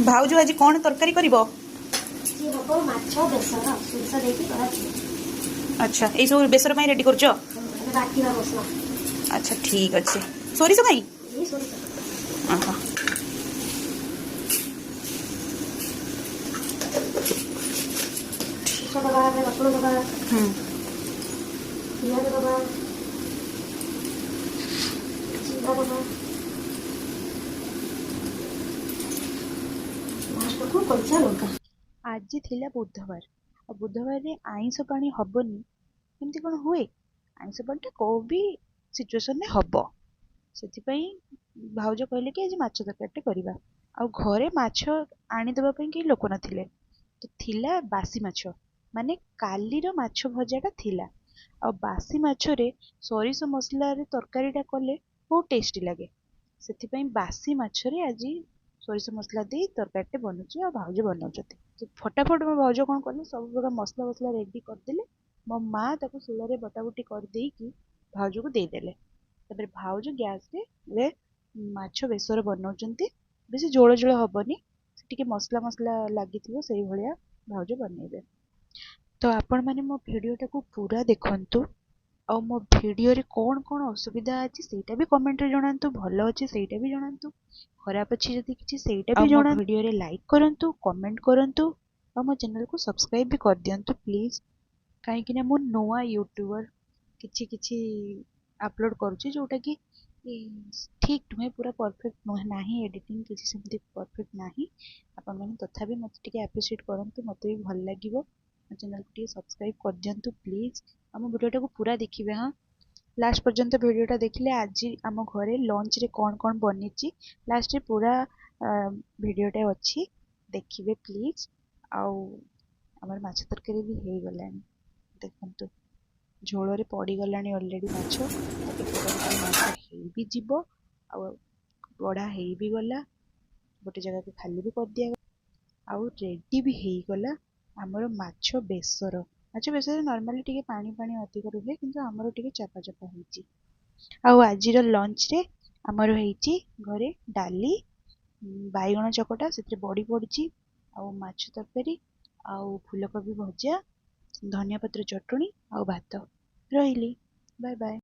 भाउज आज कौन तरकारी करिवो? अच्छा ये सब बेसर में रेडी करछ? अच्छा ठीक अच्छे सोरिष भाई आज थिला बुधवार और बुधवार रे आइंस पानी हबनी एमती कौन हुए आइंस पानी को भी सिचुएशन में हब से भाउज कहले कि आज माछ तरकारी करवा आ घरे माछ आनीदबा कि लोक नथिले तो थिला बासी माछ माने कालीर माछ भजाटा थिला आ बासी माछरे सरिष मसला रे तरकारीटा कले बहुत टेस्टी लगे से बासी माछरे आज सरिष मसला दे तरकारीटे बनୁଛି आ भाउज बनाउछथि तो फटाफट मो भाउज कौन कले सब प्रकार मसला मसला रेडी करदेले मो माँ ताको शिଳରେ बटाबुटी कर देकी भाउज को देदेले तापर भाउज गैस रे माछ बेसर बनाउछन्ति बेसी झोल झोल हबनी टिके मसला मसला लागिथिबो सेही भलिया भाउज बनेबे तो आपण माने मो भिडियोटा को पूरा देखंतु आ मो भिडियो रे कौन कौन असुविधा अछि सेटा भी कमेंट रे जणांतु भलो अछि सेटा भी जणांतु खराब अछि जदि किछि सेटा भी जणांतु भिडियो रे लाइक करंतु कमेंट करंतु आ मो चैनल को सब्सक्राइब भी कर दियंतु प्लीज काहे कि ना मो नोआ यूट्यूबर किछि किछि अपलोड करूछि जोटा कि ठीक नुहे पूरा परफेक्ट नुहे नाही एडिटिंग किछि सेमति परफेक्ट नाही आपण माने तथापि मते टिके एप्रिशिएट करंतु मते भी भल लागिवो चैनल को सब्सक्राइब कर दियंतु प्लीज आम वीडियोटा को पूरा देखिए हाँ लास्ट पर्यंत वीडियोटा देखले आज आम घरे लंच रे कौन कौन बनी लास्ट रे पूरा वीडियोटा अच्छी देखिए प्लीज आउ आमर माछ तरकारी भी हो गलानी देखंतु झोल पड़ी गलानी ऑलरेडी माछ माछ हो भी जीवो आ बड़ा हो भी गला गोटे जगह को खाली भी कर दिया आउ रेडी भी हो गला आमर माछ बेसर नॉर्मली टिके पानी पानी अधिक रुहे किंतु आमर टिके चापा चापा होईची आउ आजिर लंच रे आमर होईची घरे डाली बाइगण चकटा से बड़ी पड़ी आउ माछ तरकारी आउ फूलकोबी भजा धनिया पत्र चटणी आउ भात रहिली बाय बाय।